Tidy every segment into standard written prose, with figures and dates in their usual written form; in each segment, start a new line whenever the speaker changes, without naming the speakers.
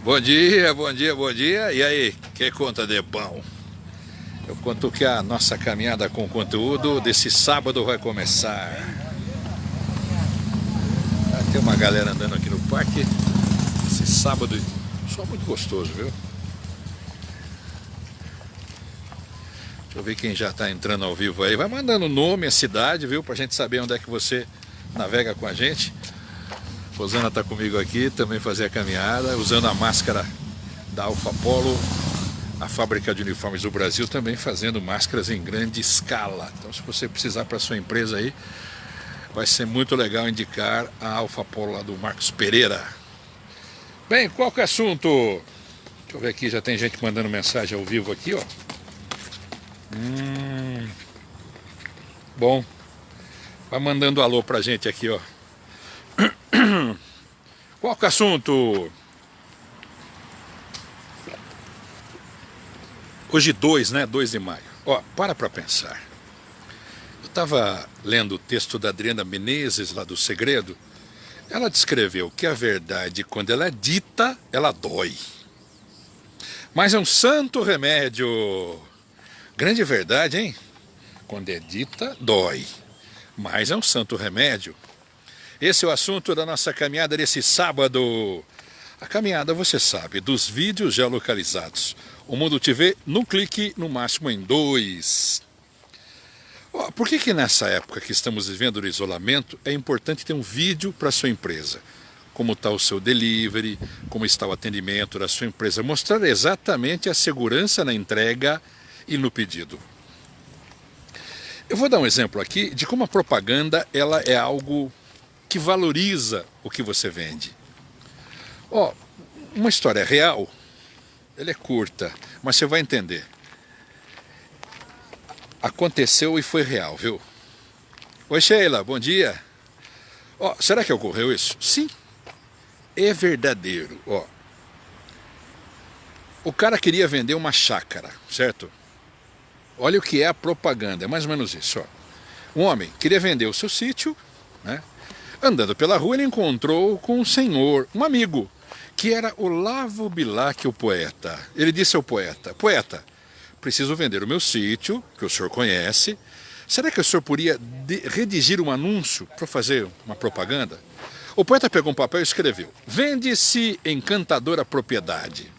Bom dia, bom dia, bom dia. E aí, que conta de bom? Eu conto que a nossa caminhada com conteúdo desse sábado vai começar. Tem uma galera andando aqui no parque. Esse sábado, só muito gostoso, viu? Deixa eu ver quem já está entrando ao vivo aí. Vai mandando o nome, a cidade, viu? Pra gente saber onde é que você navega com a gente. Rosana está comigo aqui, também fazer a caminhada, usando a máscara da Alfa Polo, a fábrica de uniformes do Brasil, também fazendo máscaras em grande escala. Então, se você precisar para sua empresa aí, vai ser muito legal indicar a Alfa Polo lá do Marcos Pereira. Bem, qual que é o assunto? Deixa eu ver aqui, já tem gente mandando mensagem ao vivo aqui, ó. Bom, vai mandando alô pra gente aqui, ó. Qual que é o assunto? Hoje 2, né? 2 de maio. Ó, para pensar. Eu estava lendo o texto da Adriana Menezes, lá do Segredo. Ela descreveu que a verdade, quando ela é dita, ela dói. Mas é um santo remédio. Grande verdade, hein? Quando é dita, dói. Mas é um santo remédio. Esse é o assunto da nossa caminhada desse sábado. A caminhada, você sabe, dos vídeos geolocalizados. O Mundo TV no clique, no máximo em 2. Por que nessa época que estamos vivendo do isolamento é importante ter um vídeo para a sua empresa? Como está o seu delivery, como está o atendimento da sua empresa. Mostrar exatamente a segurança na entrega e no pedido. Eu vou dar um exemplo aqui de como a propaganda ela é algo que valoriza o que você vende. Ó, uma história real, ela é curta, mas você vai entender. Aconteceu e foi real, viu? Oi, Sheila, bom dia. Ó, será que ocorreu isso? Sim, é verdadeiro. Ó, o cara queria vender uma chácara, certo? Olha o que é a propaganda, é mais ou menos isso. Ó. Um homem queria vender o seu sítio, né? Andando pela rua, ele encontrou com um senhor, um amigo, que era Olavo Bilac, o poeta. Ele disse ao poeta: poeta, preciso vender o meu sítio, que o senhor conhece. Será que o senhor poderia redigir um anúncio para fazer uma propaganda? O poeta pegou um papel e escreveu: vende-se encantadora propriedade,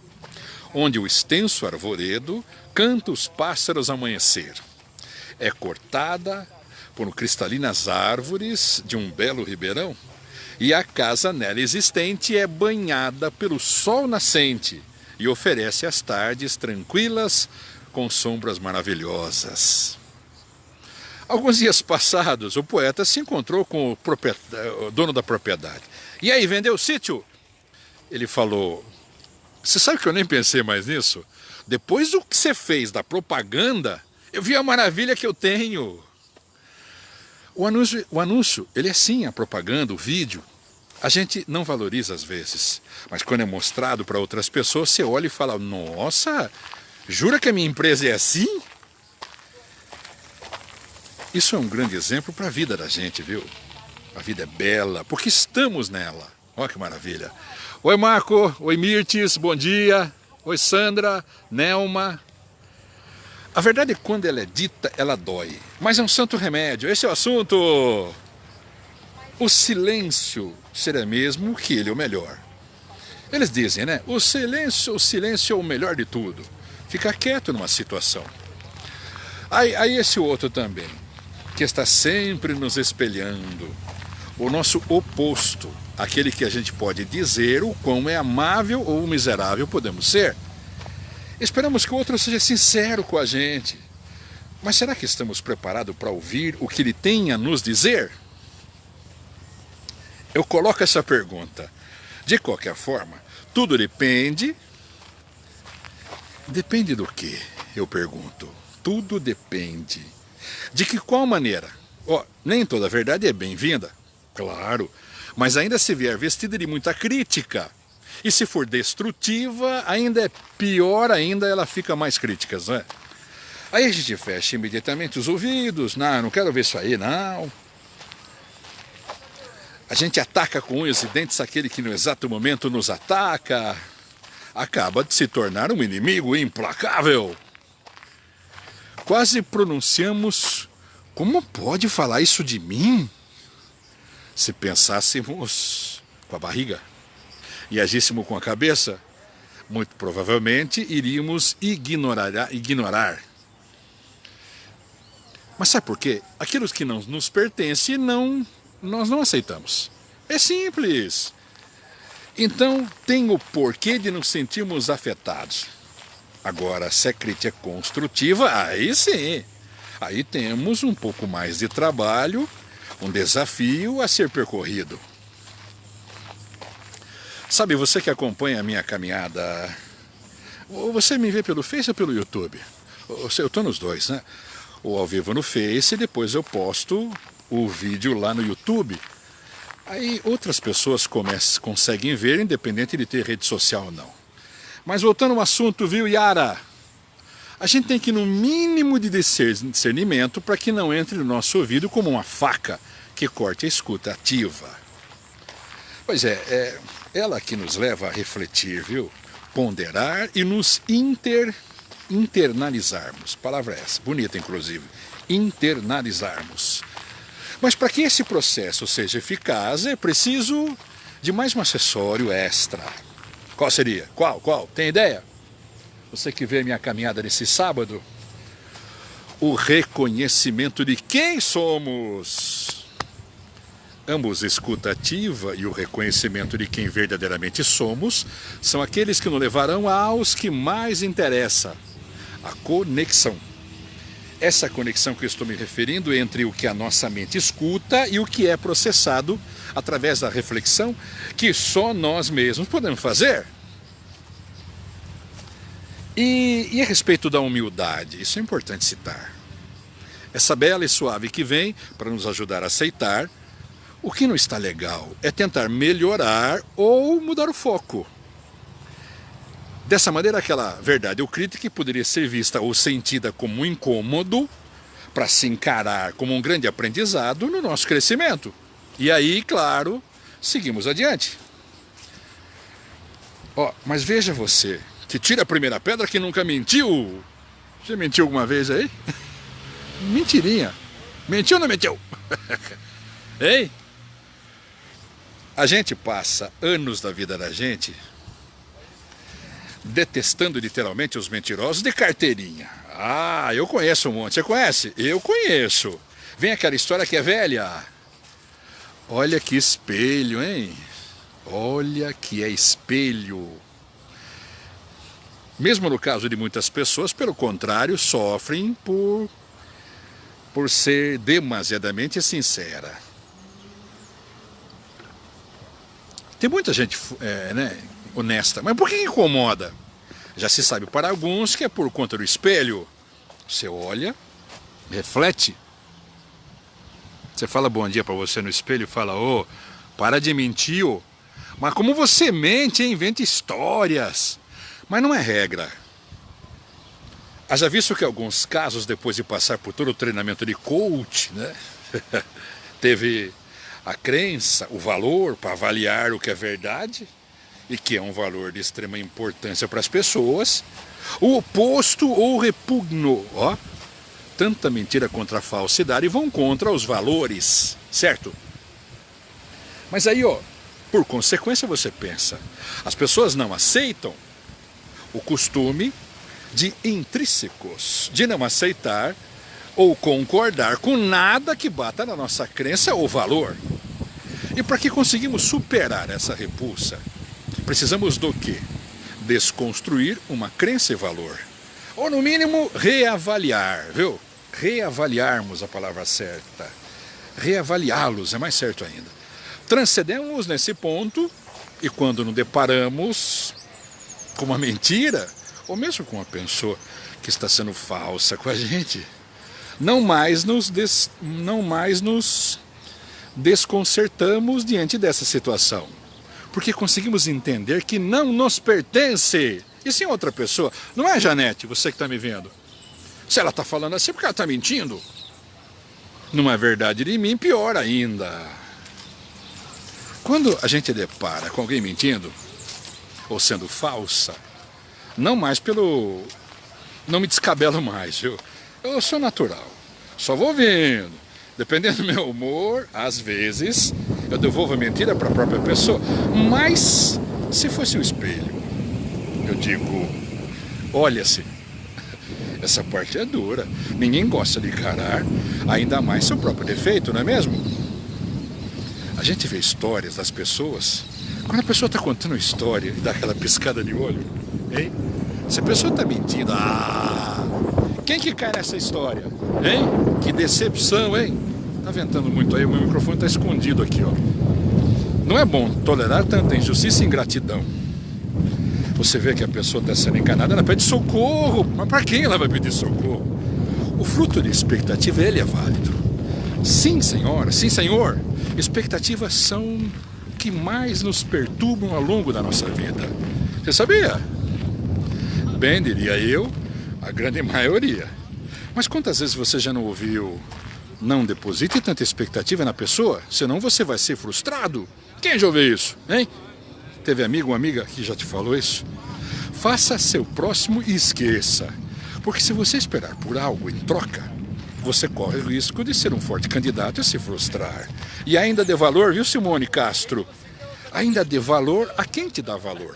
onde o extenso arvoredo canta os pássaros amanhecer. É cortada por cristalinas árvores de um belo ribeirão, e a casa nela existente é banhada pelo sol nascente e oferece as tardes tranquilas com sombras maravilhosas. Alguns dias passados, o poeta se encontrou com o dono da propriedade. E aí, vendeu o sítio? Ele falou: você sabe que eu nem pensei mais nisso? Depois do que você fez da propaganda, eu vi a maravilha que eu tenho. O anúncio, ele é sim a propaganda, o vídeo. A gente não valoriza às vezes, mas quando é mostrado para outras pessoas, você olha e fala: nossa, jura que a minha empresa é assim? Isso é um grande exemplo para a vida da gente, viu? A vida é bela, porque estamos nela. Olha que maravilha. Oi, Marco. Oi, Mirtes. Bom dia. Oi, Sandra. Nelma. A verdade é que quando ela é dita, ela dói. Mas é um santo remédio. Esse é o assunto. O silêncio será mesmo que ele é o melhor. Eles dizem, né? O silêncio é o melhor de tudo. Ficar quieto numa situação. Aí esse outro também, que está sempre nos espelhando. O nosso oposto. Aquele que a gente pode dizer o quão é amável ou miserável podemos ser. Esperamos que o outro seja sincero com a gente. Mas será que estamos preparados para ouvir o que ele tem a nos dizer? Eu coloco essa pergunta. De qualquer forma, tudo depende... Depende do quê? Eu pergunto. Tudo depende. De que qual maneira? Nem toda verdade é bem-vinda. Claro. Mas ainda se vier vestida de muita crítica. E se for destrutiva, ainda é pior ainda, ela fica mais crítica, não é? Aí a gente fecha imediatamente os ouvidos. Não quero ver isso aí, não. A gente ataca com unhas e dentes aquele que no exato momento nos ataca. acaba de se tornar um inimigo implacável. Quase pronunciamos: como pode falar isso de mim? Se pensássemos com a barriga e agíssemos com a cabeça, muito provavelmente iríamos ignorar. Mas sabe por quê? Aquilo que não nos pertence, nós não aceitamos. É simples. Então, tem o porquê de nos sentirmos afetados. Agora, se a crítica é construtiva, aí sim. Aí temos um pouco mais de trabalho, um desafio a ser percorrido. Sabe, você que acompanha a minha caminhada, você me vê pelo Face ou pelo YouTube? Eu estou nos dois, né? Ou ao vivo no Face e depois eu posto o vídeo lá no YouTube. Aí outras pessoas conseguem ver, independente de ter rede social ou não. Mas voltando ao assunto, viu, Yara? A gente tem que ir no mínimo de discernimento para que não entre no nosso ouvido como uma faca que corte a escuta ativa. Pois é ela que nos leva a refletir, viu? Ponderar e nos internalizarmos. Palavra essa, bonita inclusive. Internalizarmos. Mas para que esse processo seja eficaz, é preciso de mais um acessório extra. Qual seria? Qual? Tem ideia? Você que vê a minha caminhada nesse sábado? O reconhecimento de quem somos. Ambos, a escuta ativa e o reconhecimento de quem verdadeiramente somos, são aqueles que nos levarão aos que mais interessa, a conexão. Essa conexão que eu estou me referindo entre o que a nossa mente escuta e o que é processado através da reflexão que só nós mesmos podemos fazer. E a respeito da humildade, isso é importante citar. Essa bela e suave que vem para nos ajudar a aceitar o que não está legal, é tentar melhorar ou mudar o foco. Dessa maneira, aquela verdade ou crítica poderia ser vista ou sentida como um incômodo para se encarar como um grande aprendizado no nosso crescimento. E aí, claro, seguimos adiante. Mas veja você, que tira a primeira pedra que nunca mentiu. Você mentiu alguma vez aí? Mentirinha. Mentiu ou não mentiu? Ei? A gente passa anos da vida da gente detestando literalmente os mentirosos de carteirinha. Eu conheço um monte. Você conhece? Eu conheço. Vem aquela história que é velha. Olha que espelho, hein? Olha que é espelho. Mesmo no caso de muitas pessoas, pelo contrário, sofrem por ser demasiadamente sincera. Tem muita gente honesta, mas por que incomoda? Já se sabe para alguns que é por conta do espelho. Você olha, reflete. Você fala bom dia para você no espelho e fala: para de mentir, Mas como você mente, inventa histórias. Mas não é regra. Haja visto que alguns casos, depois de passar por todo o treinamento de coach, né? Teve a crença, o valor para avaliar o que é verdade, e que é um valor de extrema importância para as pessoas, o oposto ou repugno. Tanta mentira contra a falsidade vão contra os valores, certo? Mas aí, por consequência, você pensa, as pessoas não aceitam o costume de intrínsecos, de não aceitar ou concordar com nada que bata na nossa crença ou valor. E para que conseguimos superar essa repulsa, precisamos do quê? Desconstruir uma crença e valor. Ou no mínimo, reavaliar, viu? Reavaliarmos a palavra certa. Reavaliá-los é mais certo ainda. Transcendemos nesse ponto e quando nos deparamos com uma mentira, ou mesmo com uma pessoa que está sendo falsa com a gente, não mais nos desconcertamos diante dessa situação. Porque conseguimos entender que não nos pertence. E sim outra pessoa. Não é, Janete, você que está me vendo? Se ela está falando assim, porque ela está mentindo. Não é verdade de mim, pior ainda. Quando a gente depara com alguém mentindo, ou sendo falsa. Não mais pelo... Não me descabelo mais, viu? Eu sou natural, só vou vendo. Dependendo do meu humor, às vezes, eu devolvo a mentira para a própria pessoa. Mas, se fosse um espelho, eu digo, olha-se, essa parte é dura. Ninguém gosta de encarar, ainda mais seu próprio defeito, não é mesmo? A gente vê histórias das pessoas. Quando a pessoa está contando uma história e dá aquela piscada de olho, hein? Se a pessoa está mentindo, quem que cai nessa história? Hein? Que decepção, hein? Tá ventando muito aí, o meu microfone está escondido aqui, ó. Não é bom tolerar tanta injustiça e ingratidão. Você vê que a pessoa está sendo enganada, ela pede socorro. Mas para quem ela vai pedir socorro? O fruto de expectativa, ele é válido. Sim, senhora, sim, senhor. Expectativas são o que mais nos perturbam ao longo da nossa vida. Você sabia? Bem, diria eu, a grande maioria. Mas quantas vezes você já não ouviu: não deposite tanta expectativa na pessoa, senão você vai ser frustrado? Quem já ouviu isso, hein? Teve amigo ou amiga que já te falou isso? Faça seu próximo e esqueça. Porque se você esperar por algo em troca, você corre o risco de ser um forte candidato a se frustrar. E ainda dê valor, viu, Simone Castro? Ainda dê valor a quem te dá valor.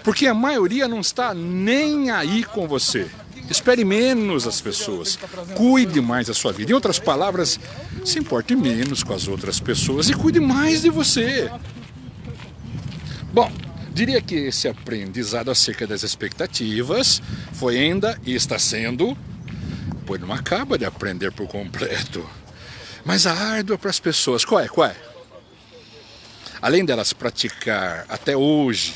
Porque a maioria não está nem aí com você. Espere menos as pessoas. Cuide mais da sua vida. Em outras palavras, se importe menos com as outras pessoas e cuide mais de você. Bom, diria que esse aprendizado acerca das expectativas foi ainda e está sendo, pois não acaba de aprender por completo. Mas a árdua para as pessoas, qual é? Além delas praticar até hoje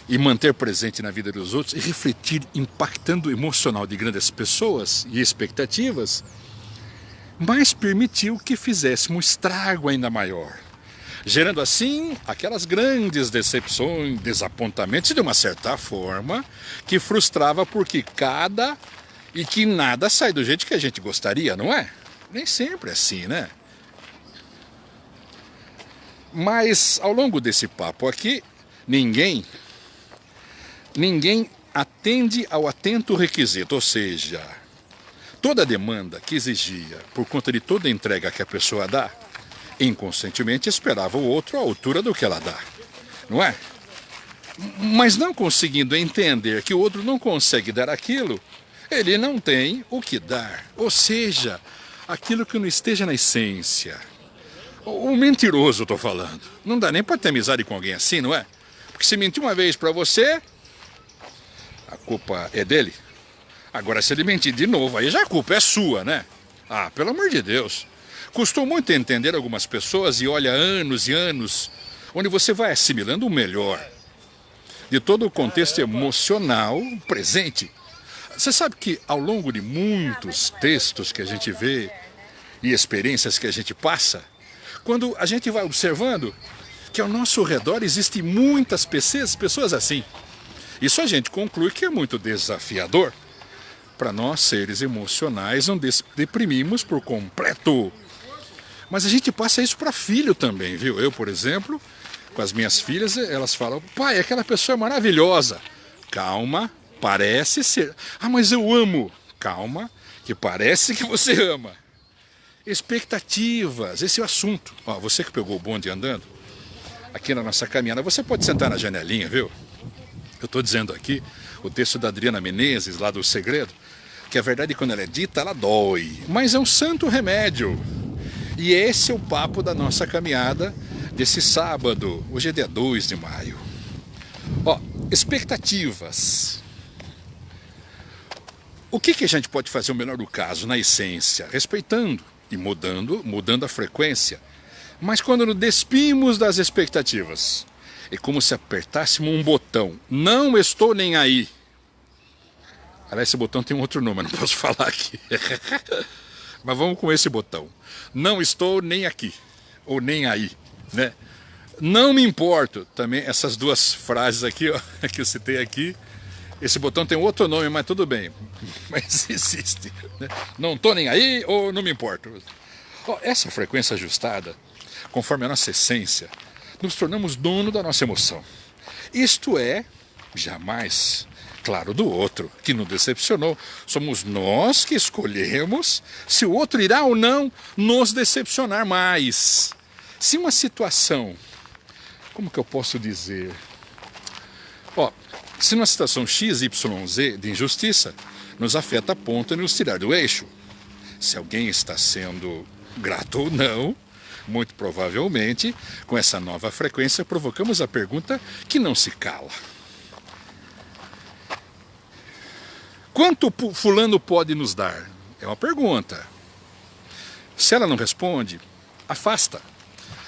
e manter presente na vida dos outros e refletir impactando o emocional de grandes pessoas e expectativas, mas permitiu que fizéssemos um estrago ainda maior, gerando assim aquelas grandes decepções, desapontamentos, de uma certa forma, que frustrava porque que nada sai do jeito que a gente gostaria, não é? Nem sempre é assim, né? Mas ao longo desse papo aqui, ninguém atende ao atento requisito, ou seja, toda demanda que exigia por conta de toda a entrega que a pessoa dá, inconscientemente esperava o outro à altura do que ela dá, não é? Mas não conseguindo entender que o outro não consegue dar aquilo, ele não tem o que dar, ou seja, aquilo que não esteja na essência. O mentiroso, estou falando. Não dá nem para ter amizade com alguém assim, não é? Porque se mentir uma vez para você, a culpa é dele. Agora, se ele mentir de novo, aí já a culpa é sua, né? Pelo amor de Deus. Custou muito entender algumas pessoas e olha anos e anos, onde você vai assimilando o melhor de todo o contexto emocional presente. Você sabe que ao longo de muitos textos que a gente vê e experiências que a gente passa, quando a gente vai observando que ao nosso redor existem muitas pessoas assim, isso a gente conclui que é muito desafiador para nós, seres emocionais, não deprimimos por completo. Mas a gente passa isso para filho também, viu? Eu, por exemplo, com as minhas filhas, elas falam: pai, aquela pessoa é maravilhosa. Calma, parece ser. Mas eu amo. Calma, que parece que você ama. Expectativas, esse é o assunto. Você que pegou o bonde andando, aqui na nossa caminhada, você pode sentar na janelinha, viu? Eu estou dizendo aqui o texto da Adriana Menezes, lá do Segredo, que a verdade, quando ela é dita, ela dói. Mas é um santo remédio. E esse é o papo da nossa caminhada desse sábado. Hoje é dia 2 de maio. Expectativas. O que a gente pode fazer o melhor do caso, na essência? Respeitando e mudando a frequência. Mas quando nos despimos das expectativas, é como se apertássemos um botão. Não estou nem aí. Aliás, esse botão tem um outro nome, não posso falar aqui. Mas vamos com esse botão. Não estou nem aqui, ou nem aí, né? Não me importo. Também essas duas frases aqui, que eu citei aqui. Esse botão tem outro nome, mas tudo bem. Mas existe, né? Não estou nem aí ou não me importo. Essa frequência ajustada, conforme a nossa essência, nos tornamos dono da nossa emoção. Isto é, jamais, claro, do outro, que nos decepcionou. Somos nós que escolhemos se o outro irá ou não nos decepcionar mais. Se uma situação, como que eu posso dizer? Se numa situação X, Y, Z de injustiça, nos afeta a ponto de nos tirar do eixo. Se alguém está sendo grato ou não, muito provavelmente, com essa nova frequência, provocamos a pergunta que não se cala. Quanto fulano pode nos dar? É uma pergunta. Se ela não responde, afasta.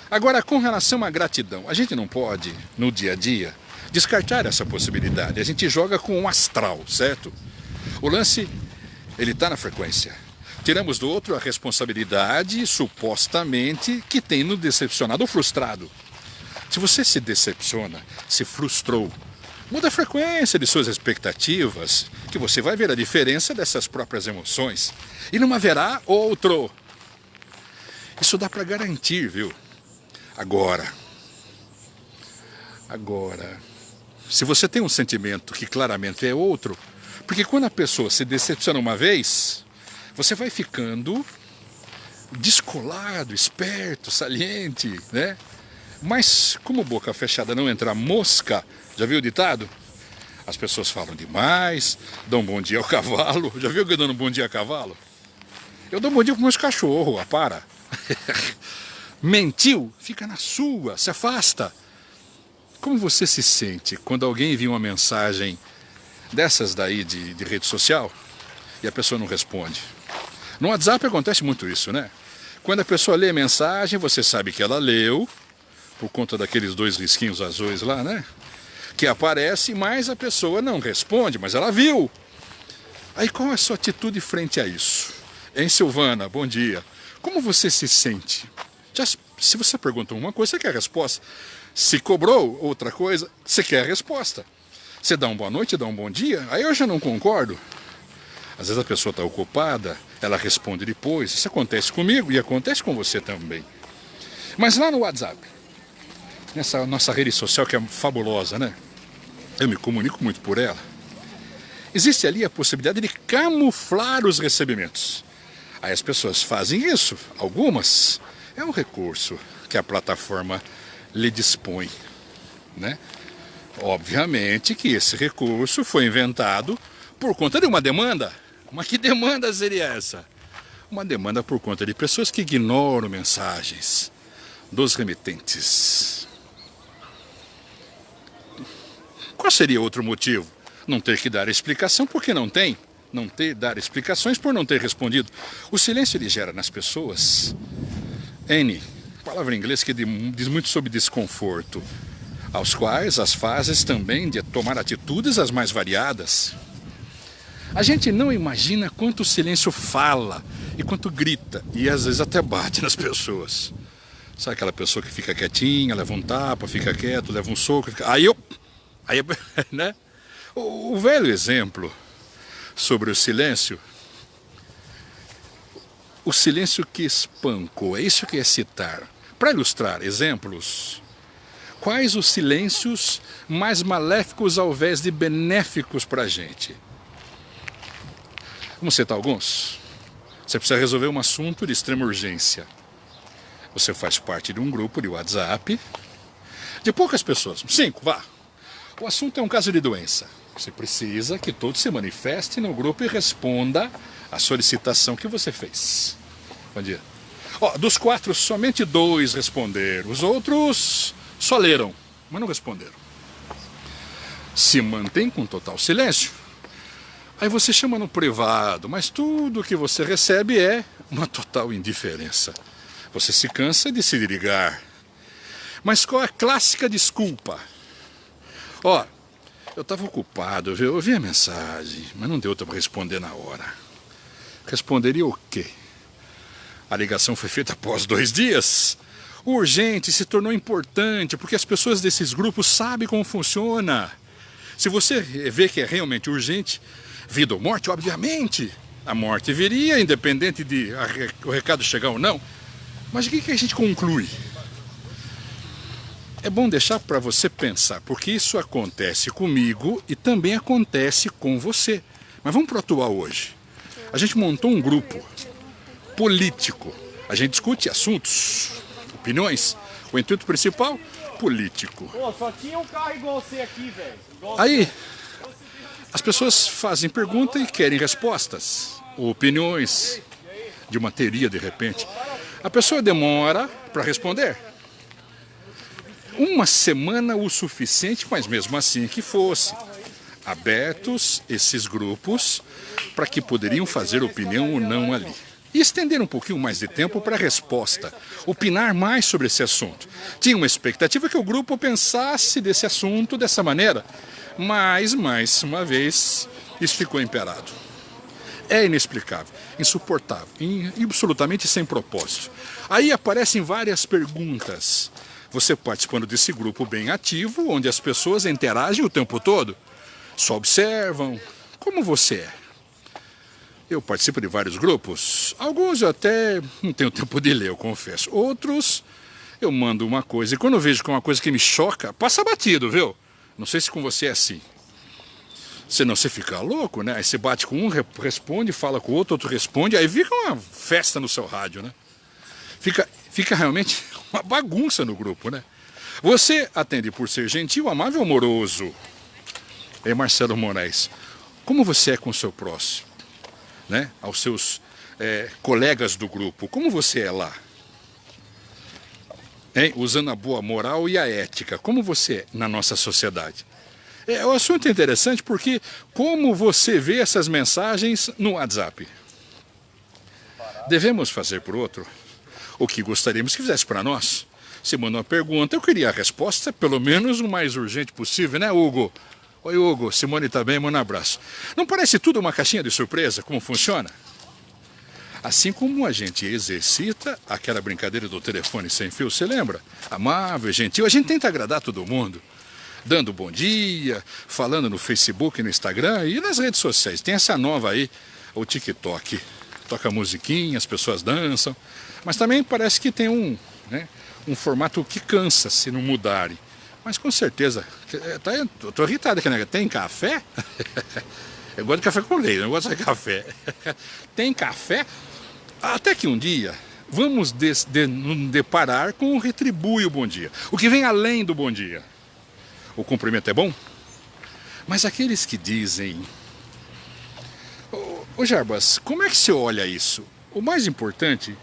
Agora, com relação à gratidão, a gente não pode, no dia a dia, descartar essa possibilidade. A gente joga com o astral, certo? O lance, ele está na frequência. Tiramos do outro a responsabilidade, supostamente, que tem nos decepcionado ou frustrado. Se você se decepciona, se frustrou, muda a frequência de suas expectativas, que você vai ver a diferença dessas próprias emoções. E não haverá outro. Isso dá para garantir, viu? Agora, se você tem um sentimento que claramente é outro, porque quando a pessoa se decepciona uma vez, você vai ficando descolado, esperto, saliente, né? Mas como boca fechada não entra mosca, já viu o ditado? As pessoas falam demais, dão bom dia ao cavalo. Já viu que eu dando bom dia a cavalo? Eu dou bom dia para meus cachorros, para. Mentiu, fica na sua, se afasta. Como você se sente quando alguém envia uma mensagem dessas daí de rede social e a pessoa não responde? No WhatsApp acontece muito isso, né? Quando a pessoa lê a mensagem, você sabe que ela leu, por conta daqueles 2 risquinhos azuis lá, né? Que aparece, mas a pessoa não responde, mas ela viu. Aí qual é a sua atitude frente a isso? Hein, Silvana, bom dia. Como você se sente? Se você pergunta uma coisa, você quer a resposta. Se cobrou outra coisa, você quer a resposta. Você dá uma boa noite, dá um bom dia, aí eu já não concordo. Às vezes a pessoa está ocupada, ela responde depois. Isso acontece comigo e acontece com você também. Mas lá no WhatsApp, nessa nossa rede social que é fabulosa, né? Eu me comunico muito por ela. Existe ali a possibilidade de camuflar os recebimentos. Aí as pessoas fazem isso, algumas. É um recurso que a plataforma lhe dispõe, né? Obviamente que esse recurso foi inventado por conta de uma demanda. Mas que demanda seria essa? Uma demanda por conta de pessoas que ignoram mensagens dos remetentes. Qual seria outro motivo? Não ter que dar explicação porque não tem. Não ter dar explicações por não ter respondido. O silêncio ele gera nas pessoas palavra em inglês que diz muito sobre desconforto, aos quais as fases também de tomar atitudes as mais variadas. A gente não imagina quanto o silêncio fala e quanto grita e às vezes até bate nas pessoas. Sabe aquela pessoa que fica quietinha, leva um tapa, fica quieto, leva um soco, fica... né? O velho exemplo sobre o silêncio que espancou, é isso que é citar. Para ilustrar exemplos, quais os silêncios mais maléficos ao invés de benéficos para a gente? Vamos citar alguns? Você precisa resolver um assunto de extrema urgência. Você faz parte de um grupo de WhatsApp de poucas pessoas, 5, vá. O assunto é um caso de doença. Você precisa que todos se manifestem no grupo e responda a solicitação que você fez. Bom dia. Dos 4, somente 2 responderam. Os outros só leram, mas não responderam. Se mantém com total silêncio. Aí você chama no privado, mas tudo que você recebe é uma total indiferença. Você se cansa de se ligar. Mas qual é a clássica desculpa? Eu estava ocupado, viu? Eu vi a mensagem, mas não deu para responder na hora. Responderia o quê? A ligação foi feita após 2 dias. O urgente se tornou importante, porque as pessoas desses grupos sabem como funciona. Se você vê que é realmente urgente, vida ou morte, obviamente, a morte viria, independente de o recado chegar ou não. Mas o que a gente conclui? é bom deixar para você pensar, porque isso acontece comigo e também acontece com você. Mas vamos para o atual hoje. A gente montou um grupo político. A gente discute assuntos, opiniões. O intuito principal, político.
Pô, só tinha um carro igual você aqui, velho.
Aí, as pessoas fazem pergunta e querem respostas, ou opiniões de uma teoria de repente. A pessoa demora para responder. Uma semana o suficiente, mas mesmo assim que fosse. Abertos esses grupos para que poderiam fazer opinião ou não ali. E estender um pouquinho mais de tempo para a resposta, opinar mais sobre esse assunto. Tinha uma expectativa que o grupo pensasse desse assunto dessa maneira, mas, mais uma vez, isso ficou imperado. É inexplicável, insuportável, absolutamente sem propósito. Aí aparecem várias perguntas. Você participando desse grupo bem ativo, onde as pessoas interagem o tempo todo, só observam. Como você é? Eu participo de vários grupos. Alguns eu até não tenho tempo de ler, eu confesso. Outros eu mando uma coisa e quando eu vejo que é uma coisa que me choca, passa batido, viu? Não sei se com você é assim. Senão você fica louco, né? Aí você bate com um, responde, fala com o outro, outro responde, aí fica uma festa no seu rádio, né? Fica realmente uma bagunça no grupo, né? Você atende por ser gentil, amável, amoroso. É Marcelo Moraes. Como você é com o seu próximo? Né? Aos seus colegas do grupo. Como você é lá? Hein? Usando a boa moral e a ética. Como você é na nossa sociedade? O assunto é interessante porque como você vê essas mensagens no WhatsApp? Devemos fazer por outro o que gostaríamos que fizesse para nós? Se manda uma pergunta, eu queria a resposta pelo menos o mais urgente possível, né, Hugo? Oi, Hugo. Simone tá bem? Manda um abraço. Não parece tudo uma caixinha de surpresa? Como funciona? Assim como a gente exercita aquela brincadeira do telefone sem fio, você lembra? Amável, gentil. A gente tenta agradar todo mundo. Dando bom dia, falando no Facebook, no Instagram e nas redes sociais. Tem essa nova aí, o TikTok. Toca musiquinha, as pessoas dançam. Mas também parece que tem um formato que cansa se não mudarem. Mas com certeza, eu tô irritado aqui, né? Tem café? Eu gosto de café com leite, eu não gosto de café. Tem café? Até que um dia vamos nos deparar com o retribui o bom dia. O que vem além do bom dia. O cumprimento é bom? Mas aqueles que dizem... Ô Jarbas, como é que você olha isso? O mais importante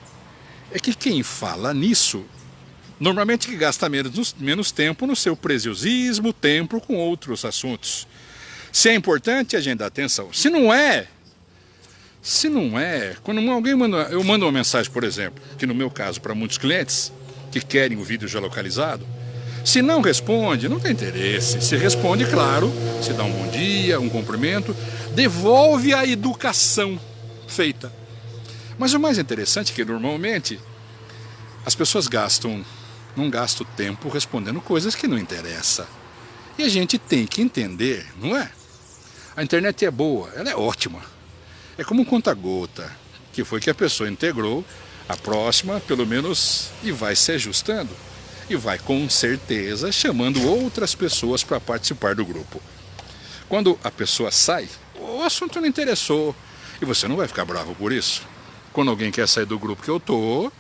é que quem fala nisso... Normalmente que gasta menos tempo no seu preciosismo, tempo com outros assuntos. Se é importante, a gente dá atenção. Se não é, quando alguém eu mando uma mensagem, por exemplo, que no meu caso, para muitos clientes que querem o vídeo geolocalizado, se não responde, não tem interesse. Se responde, claro, se dá um bom dia, um cumprimento, devolve a educação feita. Mas o mais interessante é que normalmente as pessoas não gastam tempo respondendo coisas que não interessam. E a gente tem que entender, não é? A internet é boa, ela é ótima. É como um conta-gota, que foi que a pessoa integrou, a próxima, pelo menos, e vai se ajustando. E vai, com certeza, chamando outras pessoas para participar do grupo. Quando a pessoa sai, o assunto não interessou. E você não vai ficar bravo por isso. Quando alguém quer sair do grupo que eu tô,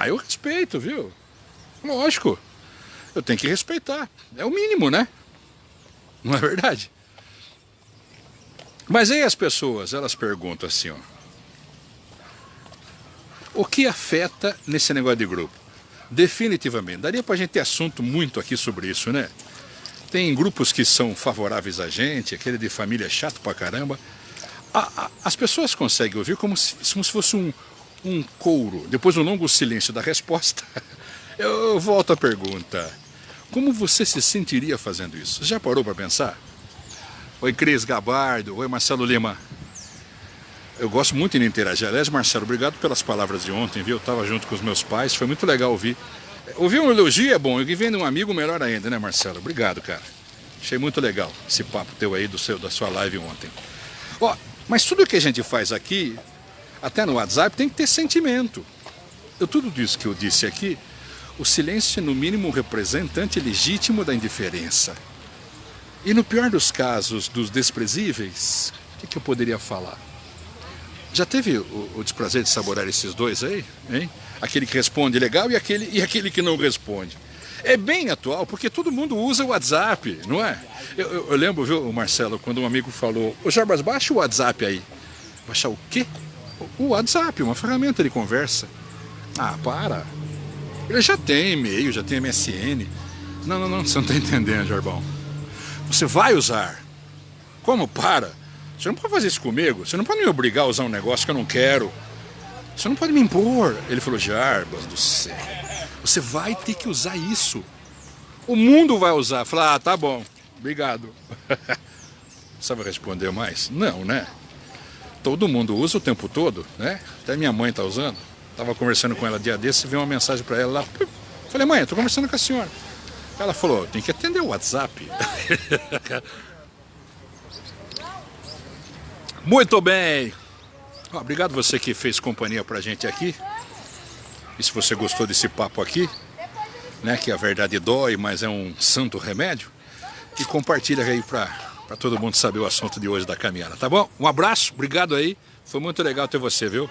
eu respeito, viu? Lógico, eu tenho que respeitar. É o mínimo, né? Não é verdade? Mas aí as pessoas, elas perguntam assim, ó. O que afeta nesse negócio de grupo? Definitivamente. Daria pra gente ter assunto muito aqui sobre isso, né? Tem grupos que são favoráveis a gente, aquele de família chato pra caramba. As pessoas conseguem ouvir como se fosse um couro. Depois do longo silêncio da resposta... Eu volto à pergunta. Como você se sentiria fazendo isso? Já parou para pensar? Oi, Cris Gabardo. Oi, Marcelo Lima. Eu gosto muito de interagir. Aliás, Marcelo, obrigado pelas palavras de ontem, viu? Eu estava junto com os meus pais, foi muito legal ouvir. Ouvir um elogio é bom, e vem de um amigo melhor ainda, né, Marcelo? Obrigado, cara. Achei muito legal esse papo teu aí da sua live ontem. Mas tudo que a gente faz aqui, até no WhatsApp, tem que ter sentimento. Tudo isso que eu disse aqui, O silêncio é, no mínimo, um representante legítimo da indiferença. E no pior dos casos, dos desprezíveis, o que eu poderia falar? Já teve o desprazer de saborar esses dois aí, hein? Aquele que responde legal e aquele que não responde. É bem atual, porque todo mundo usa o WhatsApp, não é? Eu lembro, viu, Marcelo, quando um amigo falou: ô Jarbas, baixa o WhatsApp aí. Baixar o quê? O WhatsApp, uma ferramenta de conversa. Ah, para. Ele já tem e-mail, já tem MSN. Não, você não está entendendo, Jarbão. Você vai usar. Como? Para. Você não pode fazer isso comigo. Você não pode me obrigar a usar um negócio que eu não quero. Você não pode me impor. Ele falou: Jarbas do céu, você vai ter que usar isso. O mundo vai usar. Falar: ah, tá bom, obrigado. Você vai responder mais? Não, né? Todo mundo usa o tempo todo, né? Até minha mãe está usando. Estava conversando com ela dia desse e veio uma mensagem para ela lá. Falei: mãe, eu estou conversando com a senhora. Ela falou: tem que atender o WhatsApp. Muito bem. Obrigado você que fez companhia pra gente aqui. E se você gostou desse papo aqui, né, que a verdade dói, mas é um santo remédio, e compartilha aí pra todo mundo saber o assunto de hoje da caminhada, tá bom? Um abraço, obrigado aí. Foi muito legal ter você, viu?